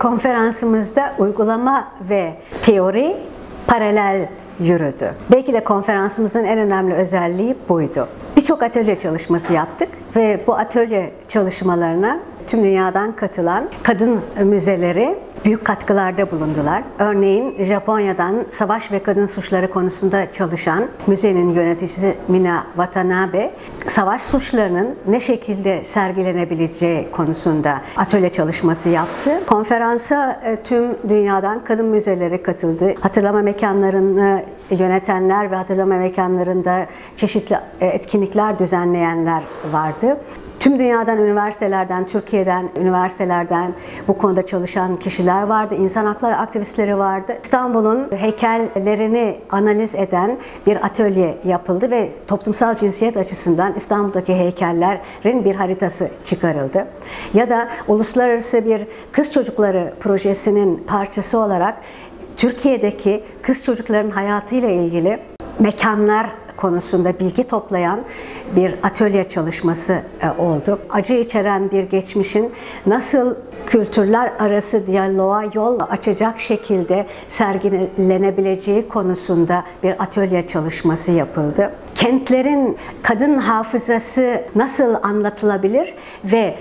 Konferansımızda uygulama ve teori paralel yürüdü. Belki de konferansımızın en önemli özelliği buydu. Birçok atölye çalışması yaptık ve bu atölye çalışmalarına tüm dünyadan katılan kadın müzeleri büyük katkılarda bulundular. Örneğin Japonya'dan savaş ve kadın suçları konusunda çalışan müzenin yöneticisi Mina Watanabe, savaş suçlarının ne şekilde sergilenebileceği konusunda atölye çalışması yaptı. Konferansa tüm dünyadan kadın müzeleri katıldı. Hatırlama mekanlarını yönetenler ve hatırlama mekanlarında çeşitli etkinlikler düzenleyenler vardı. Tüm dünyadan, üniversitelerden, Türkiye'den, üniversitelerden bu konuda çalışan kişiler vardı. İnsan hakları aktivistleri vardı. İstanbul'un heykellerini analiz eden bir atölye yapıldı ve toplumsal cinsiyet açısından İstanbul'daki heykellerin bir haritası çıkarıldı. Ya da uluslararası bir kız çocukları projesinin parçası olarak Türkiye'deki kız çocukların hayatıyla ilgili mekanlar konusunda bilgi toplayan bir atölye çalışması oldu. Acı içeren bir geçmişin nasıl kültürler arası diyaloğa yol açacak şekilde sergilenebileceği konusunda bir atölye çalışması yapıldı. Kentlerin kadın hafızası nasıl anlatılabilir ve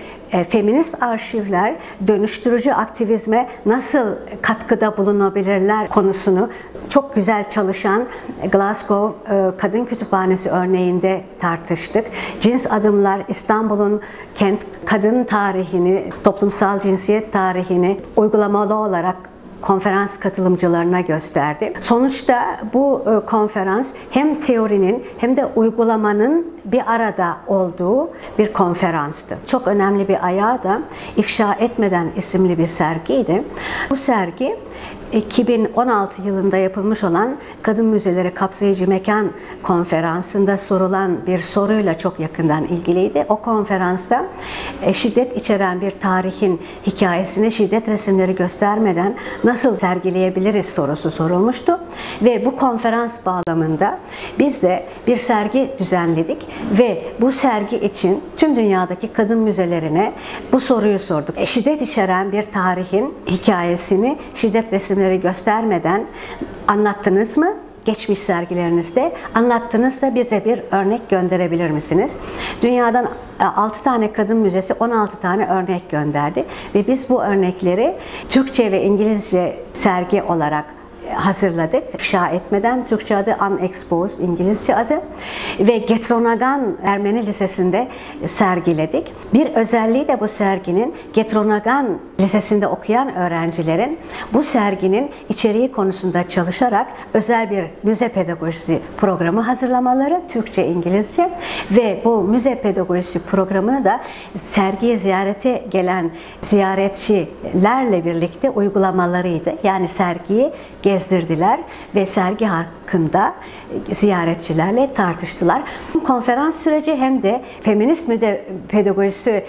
feminist arşivler dönüştürücü aktivizme nasıl katkıda bulunabilirler konusunu çok güzel çalışan Glasgow Kadın Kütüphanesi örneğinde tartıştık. Cins adımlar İstanbul'un kent kadın tarihini, toplumsal cinsiyet tarihini uygulamalı olarak konferans katılımcılarına gösterdi. Sonuçta bu konferans hem teorinin hem de uygulamanın bir arada olduğu bir konferanstı. Çok önemli bir ayağı da İfşa Etmeden isimli bir sergiydi. Bu sergi 2016 yılında yapılmış olan Kadın Müzeleri Kapsayıcı Mekan Konferansı'nda sorulan bir soruyla çok yakından ilgiliydi. O konferansta şiddet içeren bir tarihin hikayesini şiddet resimleri göstermeden nasıl sergileyebiliriz sorusu sorulmuştu. Ve bu konferans bağlamında biz de bir sergi düzenledik ve bu sergi için tüm dünyadaki kadın müzelerine bu soruyu sorduk. Şiddet içeren bir tarihin hikayesini şiddet resimleri göstermeden anlattınız mı? Geçmiş sergilerinizde anlattınızsa bize bir örnek gönderebilir misiniz? Dünyadan 6 tane kadın müzesi 16 tane örnek gönderdi ve biz bu örnekleri Türkçe ve İngilizce sergi olarak hazırladık. İfşa Etmeden, Türkçe adı Unexposed, İngilizce adı ve Getronagan Ermeni Lisesi'nde sergiledik. Bir özelliği de bu serginin Getronagan Lisesi'nde okuyan öğrencilerin bu serginin içeriği konusunda çalışarak özel bir müze pedagojisi programı hazırlamaları, Türkçe, İngilizce ve bu müze pedagojisi programını da sergiye ziyarete gelen ziyaretçilerle birlikte uygulamalarıydı. Yani sergiyi gezdirdiler ve sergi hakkında ziyaretçilerle tartıştılar. Konferans süreci hem de Feminist Pedagojisi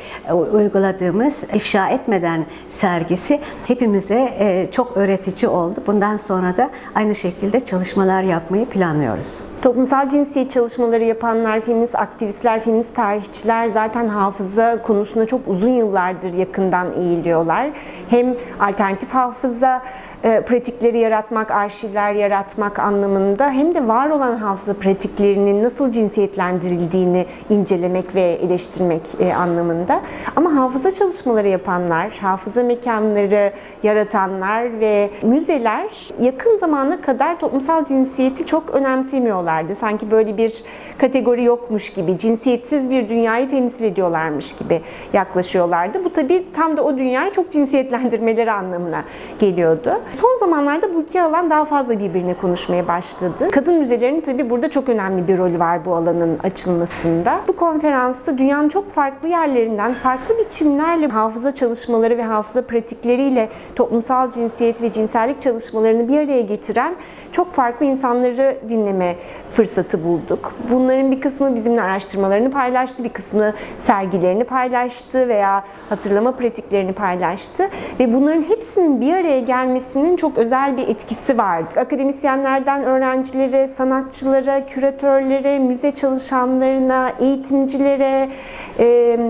uyguladığımız İfşa Etmeden sergisi hepimize çok öğretici oldu. Bundan sonra da aynı şekilde çalışmalar yapmayı planlıyoruz. Toplumsal cinsiyet çalışmaları yapanlar, feminist aktivistler, feminist tarihçiler zaten hafıza konusunda çok uzun yıllardır yakından eğiliyorlar. Hem alternatif hafıza pratikleri yaratmak, arşivler yaratmak anlamında hem de var olan hafıza pratiklerinin nasıl cinsiyetlendirildiğini incelemek ve eleştirmek anlamında. Ama hafıza çalışmaları yapanlar, hafıza mekanları yaratanlar ve müzeler yakın zamana kadar toplumsal cinsiyeti çok önemsemiyorlardı. Sanki böyle bir kategori yokmuş gibi, cinsiyetsiz bir dünyayı temsil ediyorlarmış gibi yaklaşıyorlardı. Bu tabii tam da o dünyayı çok cinsiyetlendirmeleri anlamına geliyordu. Son zamanlarda bu iki alan daha fazla birbirine konuşmaya başladı. Kadın müzelerinin tabii burada çok önemli bir rolü var bu alanın açılmasında. Bu konferansta dünyanın çok farklı yerlerinden, farklı biçimlerle hafıza çalışmaları ve hafıza pratikleriyle toplumsal cinsiyet ve cinsellik çalışmalarını bir araya getiren çok farklı insanları dinleme fırsatı bulduk. Bunların bir kısmı bizimle araştırmalarını paylaştı, bir kısmı sergilerini paylaştı veya hatırlama pratiklerini paylaştı ve bunların hepsinin bir araya gelmesinin çok özel bir etkisi ilişkisi vardı. Akademisyenlerden öğrencilere, sanatçılara, küratörlere, müze çalışanlarına, eğitimcilere,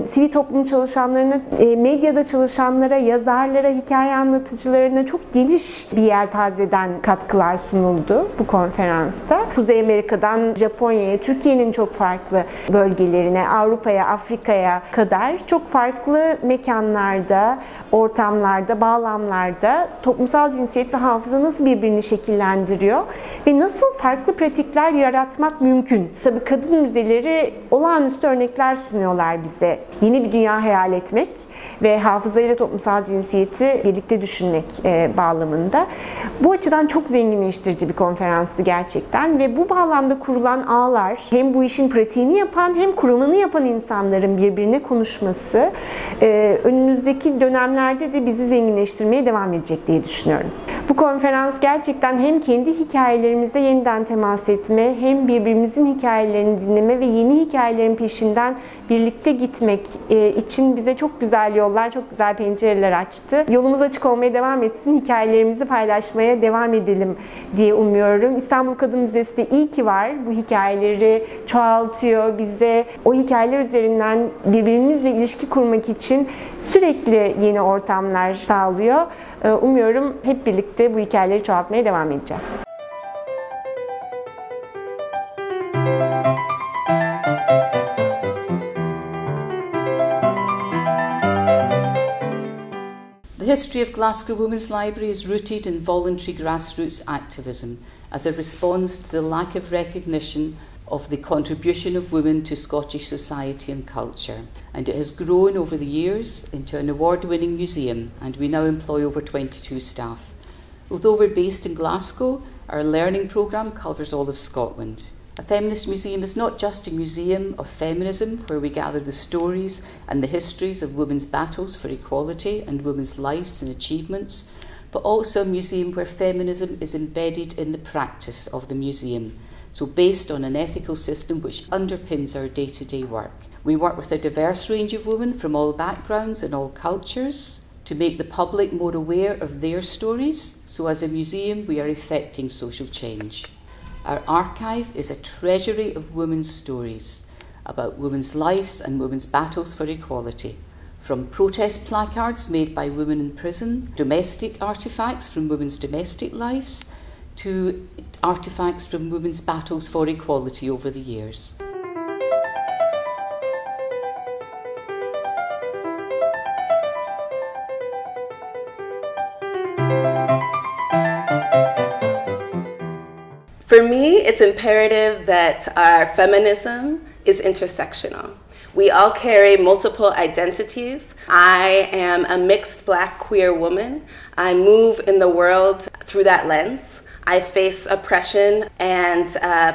sivil toplum çalışanlarına, medyada çalışanlara, yazarlara, hikaye anlatıcılarına çok geniş bir yelpazeden katkılar sunuldu bu konferansta. Kuzey Amerika'dan Japonya'ya, Türkiye'nin çok farklı bölgelerine, Avrupa'ya, Afrika'ya kadar çok farklı mekanlarda, ortamlarda, bağlamlarda toplumsal cinsiyet ve hafıza nasıl birbirini şekillendiriyor ve nasıl farklı pratikler yaratmak mümkün. Tabii kadın müzeleri olağanüstü örnekler sunuyorlar bize. Yeni bir dünya hayal etmek ve hafıza ile toplumsal cinsiyeti birlikte düşünmek bağlamında. Bu açıdan çok zenginleştirici bir konferanstı gerçekten ve bu bağlamda kurulan ağlar hem bu işin pratiğini yapan hem kurumunu yapan insanların birbirine konuşması önümüzdeki dönemlerde de bizi zenginleştirmeye devam edecek diye düşünüyorum. Bu konferans gerçekten hem kendi hikayelerimize yeniden temas etme, hem birbirimizin hikayelerini dinleme ve yeni hikayelerin peşinden birlikte gitmek için bize çok güzel yollar, çok güzel pencereler açtı. Yolumuz açık olmaya devam etsin, hikayelerimizi paylaşmaya devam edelim diye umuyorum. İstanbul Kadın Müzesi de iyi ki var. Bu hikayeleri çoğaltıyor, bize o hikayeler üzerinden birbirimizle ilişki kurmak için sürekli yeni ortamlar sağlıyor. Umuyorum hep birlikte bu hikayeleri çoğaltmaya devam edeceğiz. The history of Glasgow Women's Library is rooted in voluntary grassroots activism as a response to the lack of recognition of the contribution of women to Scottish society and culture. And it has grown over the years into an award-winning museum, and we now employ over 22 staff. Although we're based in Glasgow, our learning programme covers all of Scotland. A feminist museum is not just a museum of feminism where we gather the stories and the histories of women's battles for equality and women's lives and achievements, but also a museum where feminism is embedded in the practice of the museum, so based on an ethical system which underpins our day-to-day work. We work with a diverse range of women from all backgrounds and all cultures to make the public more aware of their stories, so as a museum we are effecting social change. Our archive is a treasury of women's stories about women's lives and women's battles for equality, from protest placards made by women in prison, domestic artefacts from women's domestic lives, to artefacts from women's battles for equality over the years. For me, it's imperative that our feminism is intersectional. We all carry multiple identities. I am a mixed Black queer woman. I move in the world through that lens. I face oppression and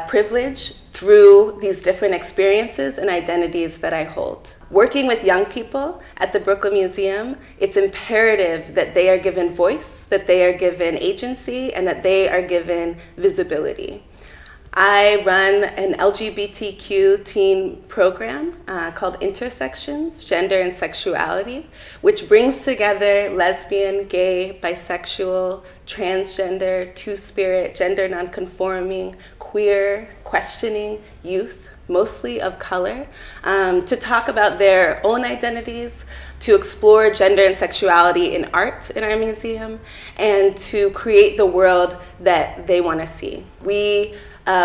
privilege through these different experiences and identities that I hold. Working with young people at the Brooklyn Museum, it's imperative that they are given voice, that they are given agency, and that they are given visibility. I run an LGBTQ teen program called Intersections, Gender and Sexuality, which brings together lesbian, gay, bisexual, transgender, two-spirit, gender nonconforming, queer, questioning youth, mostly of color, to talk about their own identities, to explore gender and sexuality in art in our museum, and to create the world that they want to see. We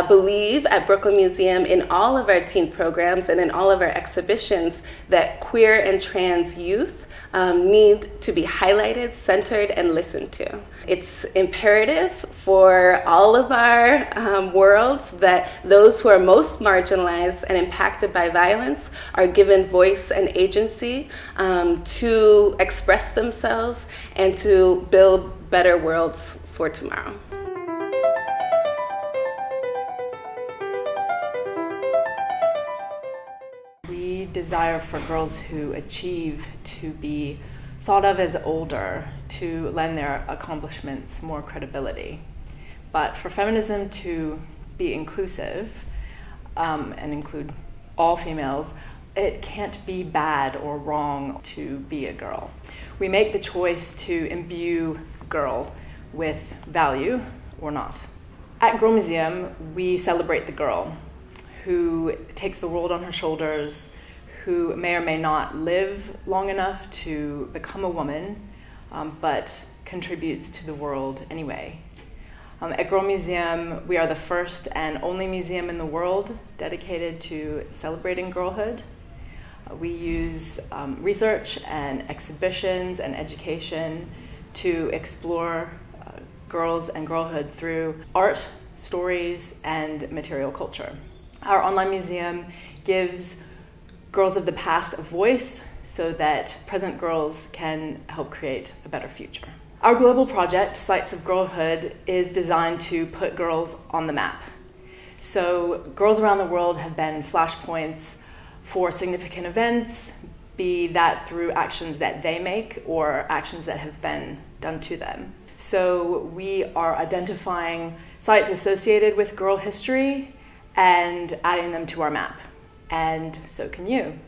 believe at Brooklyn Museum in all of our teen programs and in all of our exhibitions that queer and trans youth need to be highlighted, centered, and listened to. It's imperative for all of our worlds that those who are most marginalized and impacted by violence are given voice and agency to express themselves and to build better worlds for tomorrow. We desire for girls who achieve to be thought of as older, to lend their accomplishments more credibility. But for feminism to be inclusive and include all females, it can't be bad or wrong to be a girl. We make the choice to imbue girl with value or not. At Girl Museum, we celebrate the girl who takes the world on her shoulders, who may or may not live long enough to become a woman, but contributes to the world anyway. At Girl Museum, we are the first and only museum in the world dedicated to celebrating girlhood. We use research and exhibitions and education to explore girls and girlhood through art, stories, and material culture. Our online museum gives girls of the past a voice so that present girls can help create a better future. Our global project, Sites of Girlhood, is designed to put girls on the map. So girls around the world have been flashpoints for significant events, be that through actions that they make or actions that have been done to them. So we are identifying sites associated with girl history and adding them to our map. And so can you.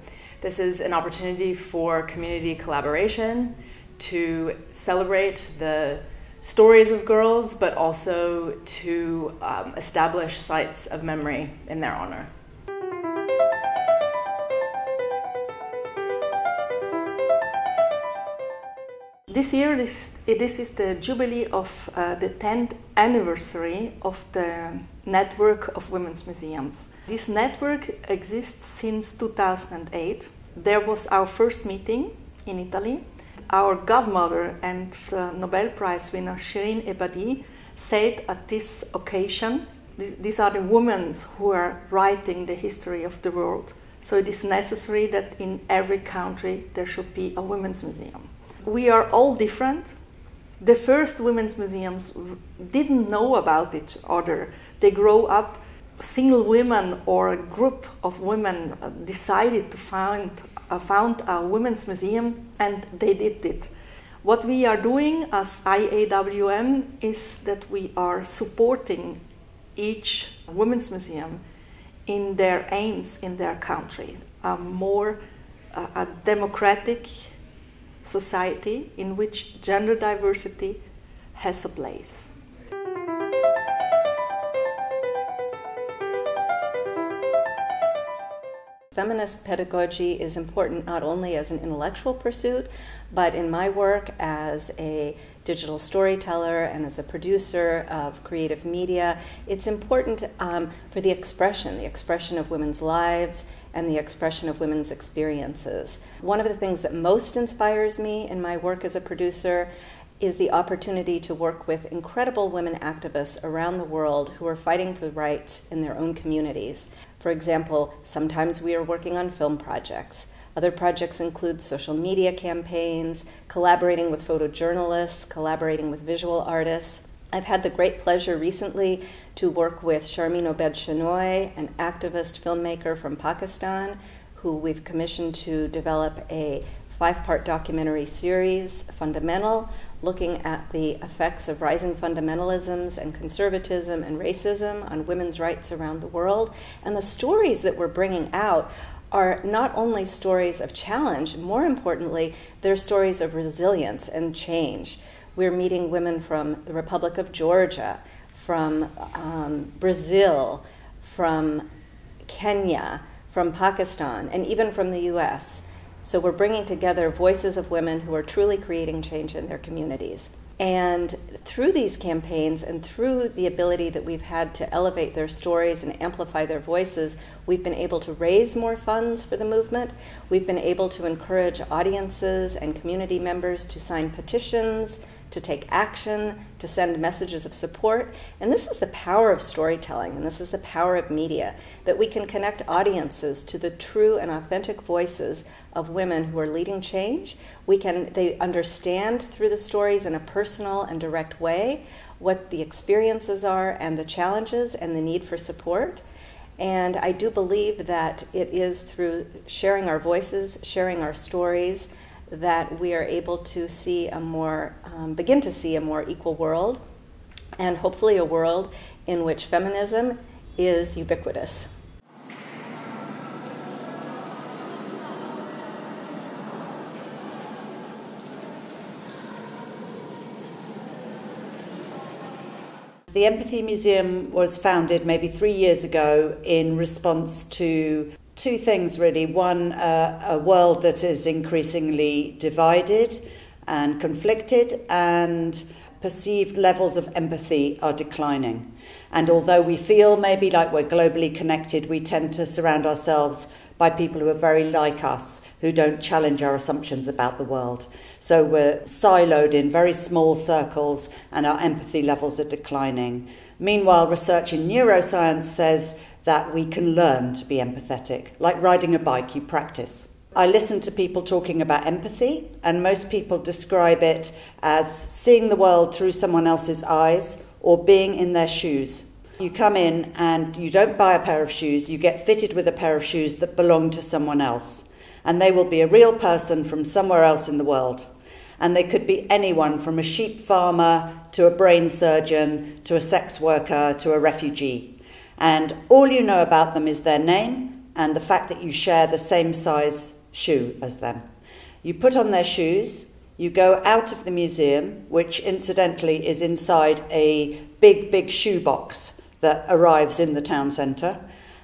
This is an opportunity for community collaboration to celebrate the stories of girls, but also to establish sites of memory in their honor. This year, this is the jubilee of the 10th anniversary of the network of women's museums. This network exists since 2008. There was our first meeting in Italy. Our godmother and Nobel Prize winner Shirin Ebadi said at this occasion, these are the women who are writing the history of the world. So it is necessary that in every country there should be a women's museum. We are all different. The first women's museums didn't know about each other. They grow up, single women or a group of women decided to found a women's museum, and they did it. What we are doing as IAWM is that we are supporting each women's museum in their aims in their country, a democratic society in which gender diversity has a place. Feminist pedagogy is important not only as an intellectual pursuit, but in my work as a digital storyteller and as a producer of creative media. It's important for the expression of women's lives and the expression of women's experiences. One of the things that most inspires me in my work as a producer is the opportunity to work with incredible women activists around the world who are fighting for rights in their own communities. For example, sometimes we are working on film projects. Other projects include social media campaigns, collaborating with photojournalists, collaborating with visual artists. I've had the great pleasure recently to work with Sharmeen Obed-Shenoy, an activist filmmaker from Pakistan, who we've commissioned to develop a 5-part documentary series, Fundamental, looking at the effects of rising fundamentalisms and conservatism and racism on women's rights around the world. And the stories that we're bringing out are not only stories of challenge, more importantly, they're stories of resilience and change. We're meeting women from the Republic of Georgia, from Brazil, from Kenya, from Pakistan, and even from the US. So we're bringing together voices of women who are truly creating change in their communities. And through these campaigns and through the ability that we've had to elevate their stories and amplify their voices, we've been able to raise more funds for the movement. We've been able to encourage audiences and community members to sign petitions, to take action, to send messages of support. And this is the power of storytelling, and this is the power of media, that we can connect audiences to the true and authentic voices of women who are leading change. They understand through the stories in a personal and direct way what the experiences are and the challenges and the need for support. And I do believe that it is through sharing our voices, sharing our stories, that we are able to see begin to see a more equal world, and hopefully a world in which feminism is ubiquitous. The Empathy Museum was founded maybe 3 years ago in response to two things really. One, a world that is increasingly divided and conflicted, and perceived levels of empathy are declining. And although we feel maybe like we're globally connected, we tend to surround ourselves by people who are very like us, who don't challenge our assumptions about the world. So we're siloed in very small circles and our empathy levels are declining. Meanwhile, research in neuroscience says that we can learn to be empathetic. Like riding a bike, you practice. I listen to people talking about empathy, and most people describe it as seeing the world through someone else's eyes or being in their shoes. You come in and you don't buy a pair of shoes, you get fitted with a pair of shoes that belong to someone else. And they will be a real person from somewhere else in the world. And they could be anyone from a sheep farmer to a brain surgeon to a sex worker to a refugee. And all you know about them is their name and the fact that you share the same size shoe as them. You put on their shoes, you go out of the museum, which incidentally is inside a big shoebox that arrives in the town centre,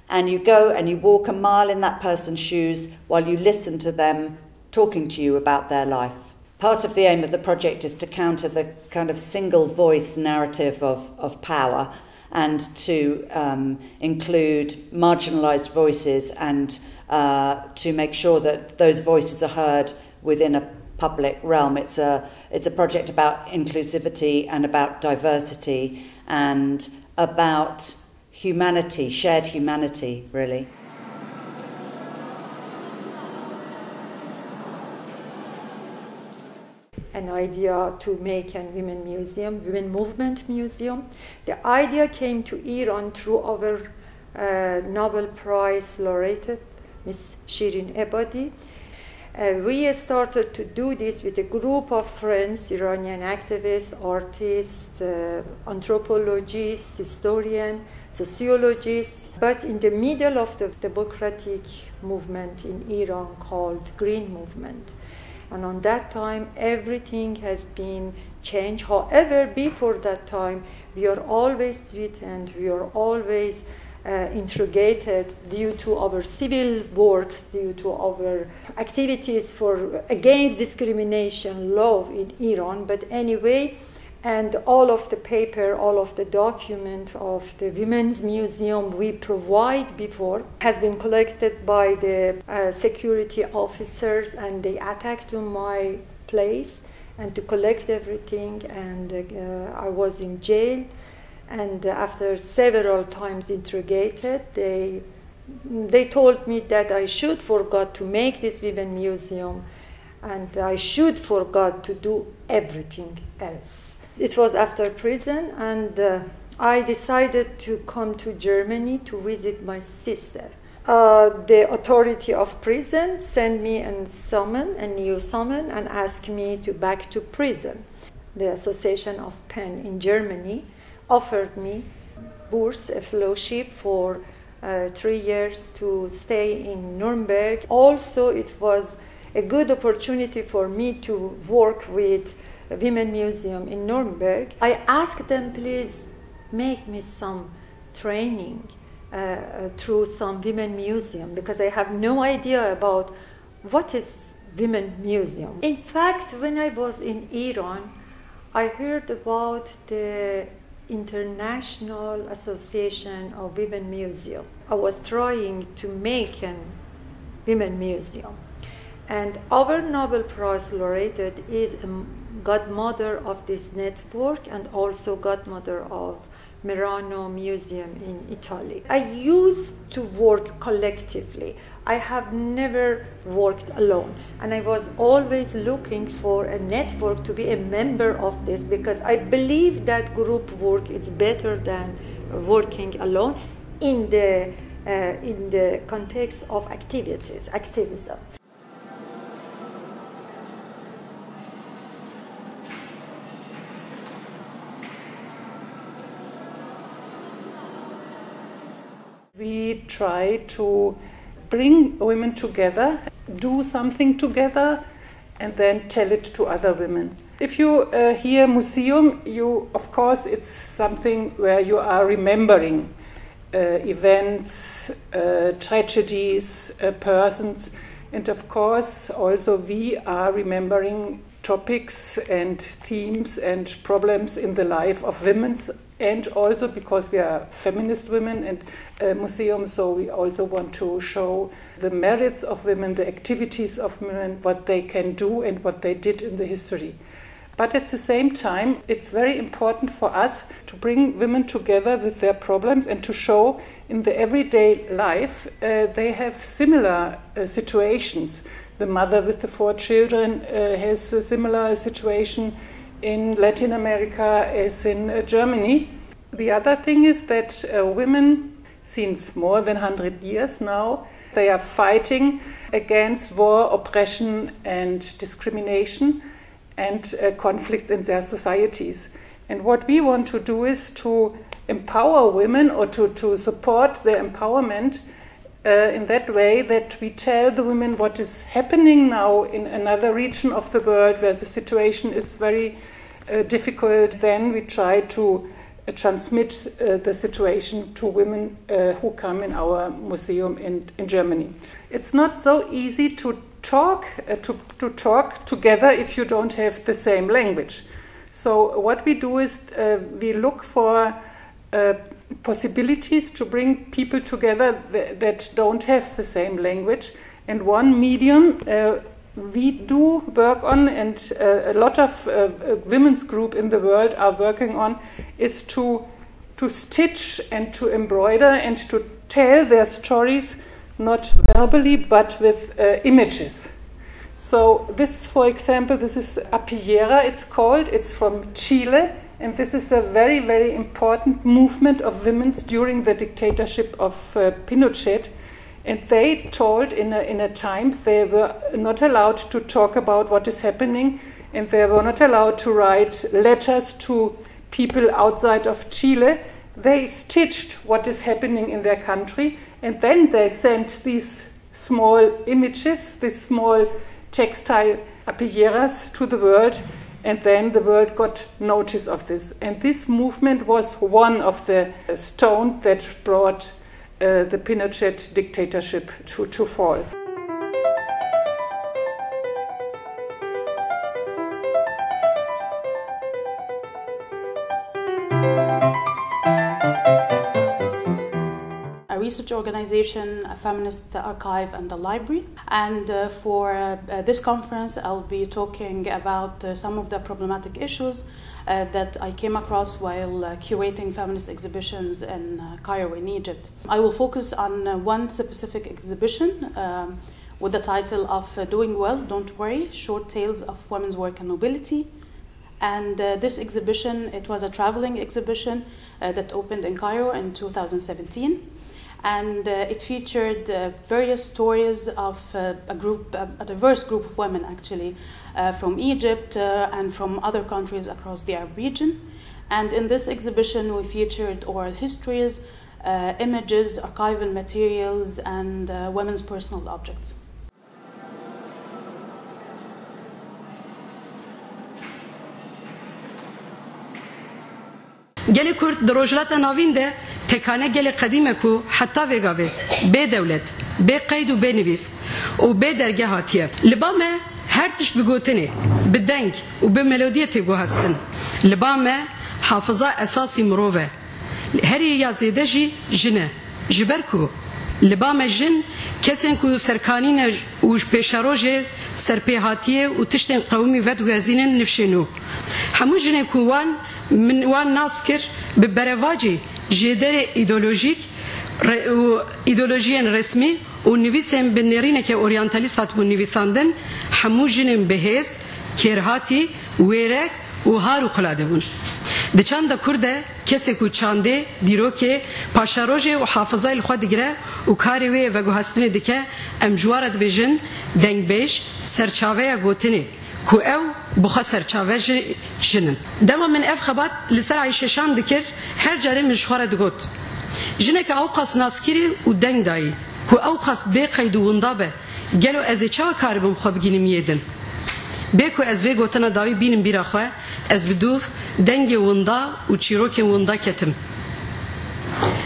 and you go and you walk a mile in that person's shoes while you listen to them talking to you about their life. Part of the aim of the project is to counter the kind of single voice narrative of power and to include marginalised voices and to make sure that those voices are heard within a public realm. It's a project about inclusivity and about diversity and about humanity, shared humanity, really. An idea to make a women museum, women movement museum. The idea came to Iran through our Nobel Prize laureate, Miss Shirin Ebadi. We started to do this with a group of friends, Iranian activists, artists, anthropologists, historians, sociologists, but in the middle of the democratic movement in Iran called Green Movement. And on that time, everything has been changed. However, before that time, we are always threatened, we are always interrogated due to our civil works, due to our activities against discrimination law in Iran. But anyway, and all of the paper, all of the document of the Women's Museum we provide before has been collected by the security officers, and they attacked on my place and to collect everything, and I was in jail. And after several times interrogated, they told me that I should forgot to make this women museum, and I should forgot to do everything else. It was after prison, and I decided to come to Germany to visit my sister. The authority of prison sent me a new summon, and asked me to back to prison. The Association of PEN in Germany offered me bourse, a fellowship for 3 years to stay in Nuremberg. Also, it was a good opportunity for me to work with a women museum in Nuremberg. I asked them, please make me some training through some women museum, because I have no idea about what is women museum. In fact, when I was in Iran, I heard about the International Association of Women Museum. I was trying to make a women museum, and our Nobel Prize laureate is a godmother of this network and also godmother of Merano Museum in Italy. I used to work collectively. I have never worked alone, and I was always looking for a network to be a member of this, because I believe that group work is better than working alone in the context of activism. We try to bring women together, do something together, and then tell it to other women. If you hear museum, of course it's something where you are remembering events, tragedies, persons, and of course also we are remembering topics and themes and problems in the life of women, and also because we are feminist women and museums, so we also want to show the merits of women, the activities of women, what they can do and what they did in the history. But at the same time, it's very important for us to bring women together with their problems and to show in the everyday life they have similar situations. The mother with the 4 children has a similar situation in Latin America as in Germany. The other thing is that women, since more than 100 years now, they are fighting against war, oppression and discrimination and conflicts in their societies. And what we want to do is to empower women, or to support their empowerment in that way that we tell the women what is happening now in another region of the world where the situation is very difficult. Then we try to transmit the situation to women who come in our museum in Germany. It's not so easy to talk together if you don't have the same language. So what we do is we look for possibilities to bring people together that don't have the same language. And one medium we do work on, and a lot of women's groups in the world are working on, is to stitch and to embroider and to tell their stories not verbally but with images. So this is, for example, this is Apillera, it's called. It's from Chile, and this is a very, very important movement of women during the dictatorship of Pinochet. And they told in a time they were not allowed to talk about what is happening, and they were not allowed to write letters to people outside of Chile. They stitched what is happening in their country, and then they sent these small images, these small textile apilleras to the world, and then the world got notice of this. And this movement was one of the stones that brought the Pinochet dictatorship to fall. A research organization, a feminist archive, and a library. And for this conference, I'll be talking about some of the problematic issues that I came across while curating feminist exhibitions in Cairo in Egypt. I will focus on one specific exhibition with the title of Doing Well, Don't Worry, Short Tales of Women's Work and Mobility. And this exhibition, it was a traveling exhibition that opened in Cairo in 2017. And it featured various stories of a diverse group of women, actually, from Egypt and from other countries across the Arab region. And in this exhibition, we featured oral histories, images, archival materials, and women's personal objects. گلی کرد دروجلات ناوین ده تکانه گلی قدیمه کو حتی وگاوه به دولت به قید و به نویس و به درگه هاتیه لبامه هر تش بگوتنه به دنگ و به ملودیتی گو هستن لبامه حافظه اساسی مروه هری یا زیده جی جنه جبر کو لبامه جن کسین کو سرکانین و پیشاروجه سرپیهاتیه و تشتین قومی ود گازینن نفشنو همون جنه کوان من وان ناسكر ببرواجي جدر ايديولوجيا رسمي ونفيسهم بالنرينه كاورينتاليستات ونفيساندن حموجن بهز كيرهاتي ويرك وهارو قلادبون دچان دا كرده كسكو چانده ديروكي پاشاروجه وحافظه الخود گره وكاريوي وگوهستنه دكه امجوارد بجن دنگبيش سرچاوه گوتنه کو او بخا سرچاوه جنن دما من اف خبات لسر عيششان دكر هر جاره من شخوره دگوت جنك او قاس ناسكيري و دنگ داي کو او قاس بي قيد وندا به گلو از چا کار بم خو بگینم يدن بێکو ez vê gotina dawî bînim bîra xwe ez bi dûv dengê winda û çîrokên winda ketim.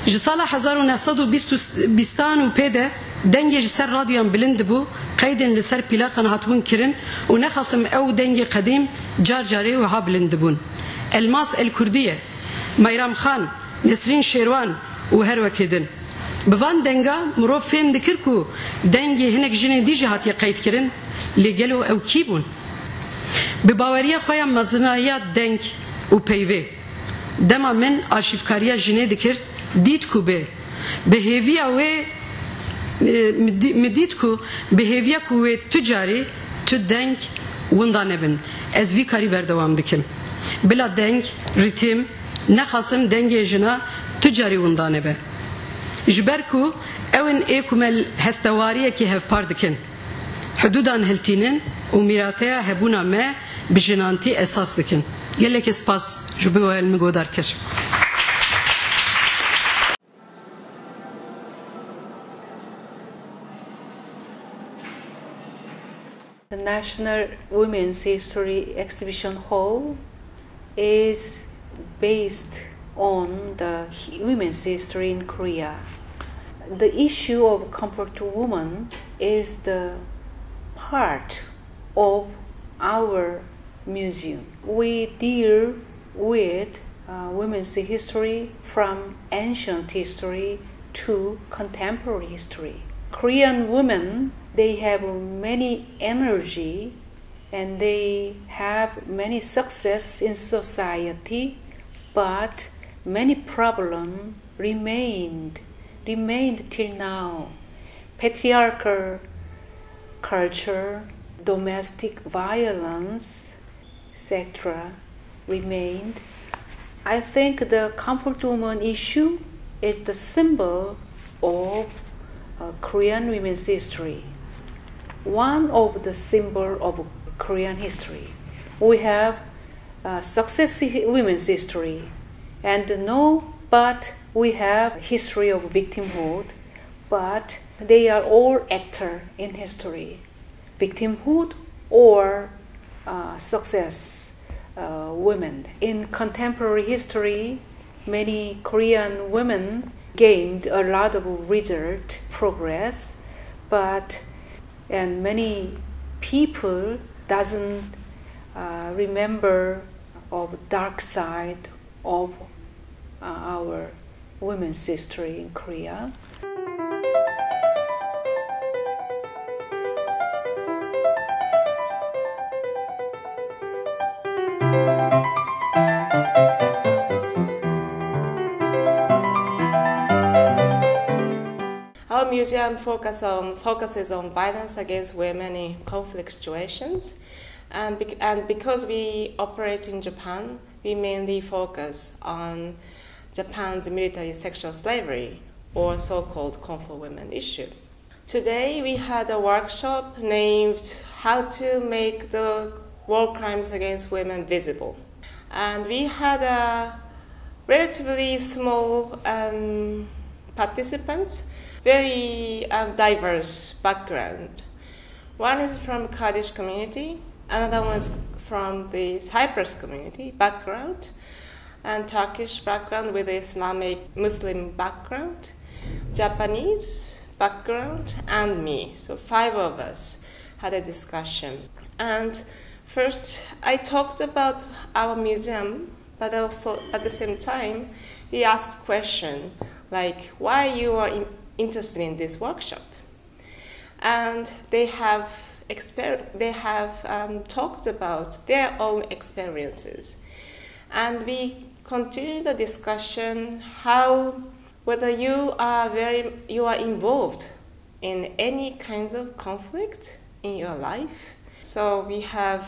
Ji sala 1920 de dengê ji ser radyoyan bilind dibû, qeydên li ser plaqan hatibûn kirin û nexasim ew dengê qedîm car carê wiha bilind dibûn. Elmas El Kurdiye, Mayram Xan, Nesrin Şêrwan û her wekê din. Bi van denga mirov fêm dikir ku dengê hinek jinê dî jî hatiye qeyd kirin, lê gelo ew kî bûn? Bi baweriya xwe ya mezinayiya deng û peyvê dema min arşîvkariya jinê dikir dît ku bê bi hêviya wê mi dît ku bi hêviya ku wê tu carî tu deng winda nebin. Ez vî karî berdewam dikim. Bila deng rîtîm nexasim dengê jina tu carî winda nebe. Ji ber ku ewin ê ku me hestewariyekî hevpar dikin. Hudûdan hiltînin û mîrateya hebûna me bi jinantî esas dikin. Gelekî spas ji bo me godar kir. The National Women's History Exhibition Hall is based on the women's history in Korea. The issue of comfort to women is the part of our museum. We deal with women's history from ancient history to contemporary history. Korean women, they have many energy and they have many success in society, but many problems remained till now. Patriarchal culture, domestic violence, etc. remained. I think the comfort woman issue is the symbol of Korean women's history. One of the symbol of Korean history. We have success women's history, and but we have history of victimhood, but they are all actor in history. Victimhood or success women. In contemporary history, many Korean women gained a lot of result, progress, and many people doesn't remember of dark side of our women's history in Korea. Our museum focuses on violence against women in conflict situations, and because we operate in Japan, we mainly focus on Japan's military sexual slavery, or so-called comfort women issue. Today we had a workshop named How to Make the War Crimes Against Women Visible. And we had a relatively small participants, very diverse background. One is from Kurdish community, another one is from the Cyprus community background, and Turkish background with Islamic Muslim background, Japanese background, and me. So 5 of us had a discussion. And first, I talked about our museum, but also at the same time, we asked questions like, why you are interested in this workshop? And they have talked about their own experiences. And we continue the discussion whether you are involved in any kind of conflict in your life. So we have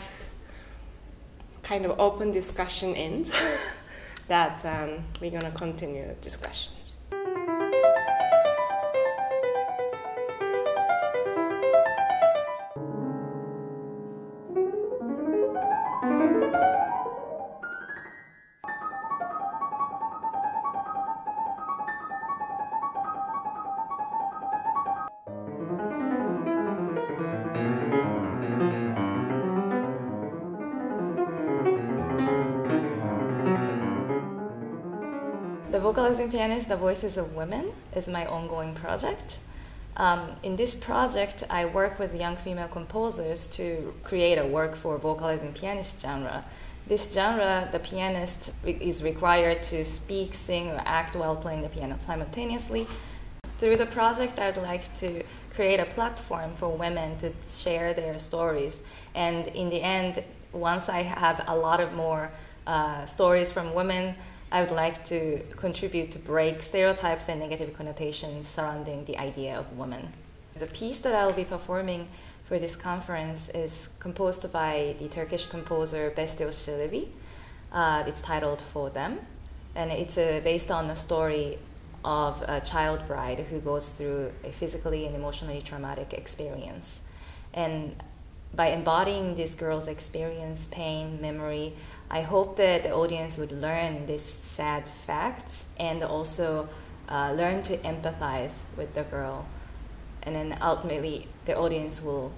kind of open discussion ends that we're going to continue the discussions. The Vocalizing Pianist, The Voices of Women is my ongoing project. In this project, I work with young female composers to create a work for vocalizing pianist genre. This genre, the pianist is required to speak, sing, or act while playing the piano simultaneously. Through the project, I would like to create a platform for women to share their stories. And in the end, once I have a lot of more stories from women, I would like to contribute to break stereotypes and negative connotations surrounding the idea of woman. The piece that I will be performing for this conference is composed by the Turkish composer Beste Özçelebi. It's titled For Them, and it's based on the story of a child bride who goes through a physically and emotionally traumatic experience. And by embodying this girl's experience, pain, memory, I hope that the audience would learn these sad facts and also learn to empathize with the girl. And then ultimately, the audience will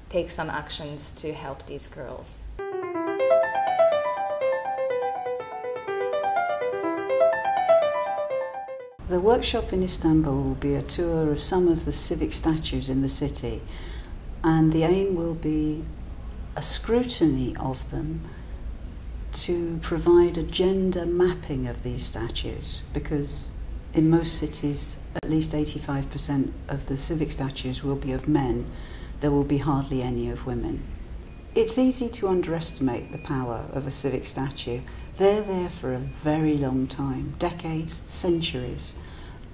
take some actions to help these girls. The workshop in Istanbul will be a tour of some of the civic statues in the city, and the aim will be a scrutiny of them to provide a gender mapping of these statues, because in most cities at least 85% of the civic statues will be of men. There will be hardly any of women. It's easy to underestimate the power of a civic statue. They're there for a very long time, decades, centuries,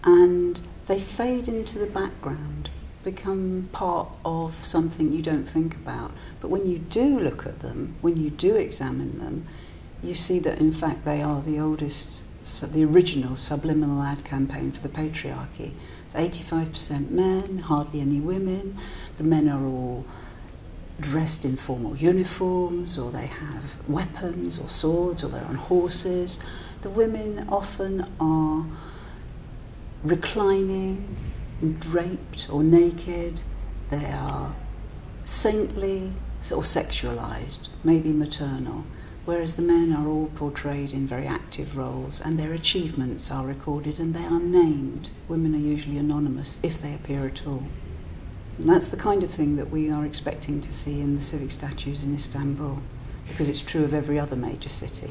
and they fade into the background, become part of something you don't think about. But when you do look at them, when you do examine them, you see that in fact they are the oldest, so the original subliminal ad campaign for the patriarchy. It's 85% men, hardly any women. The men are all dressed in formal uniforms, or they have weapons or swords, or they're on horses. The women often are reclining, draped or naked. They are saintly or sexualized, maybe maternal, whereas the men are all portrayed in very active roles, and their achievements are recorded and they are named. Women are usually anonymous, if they appear at all. And that's the kind of thing that we are expecting to see in the civic statues in Istanbul, because it's true of every other major city.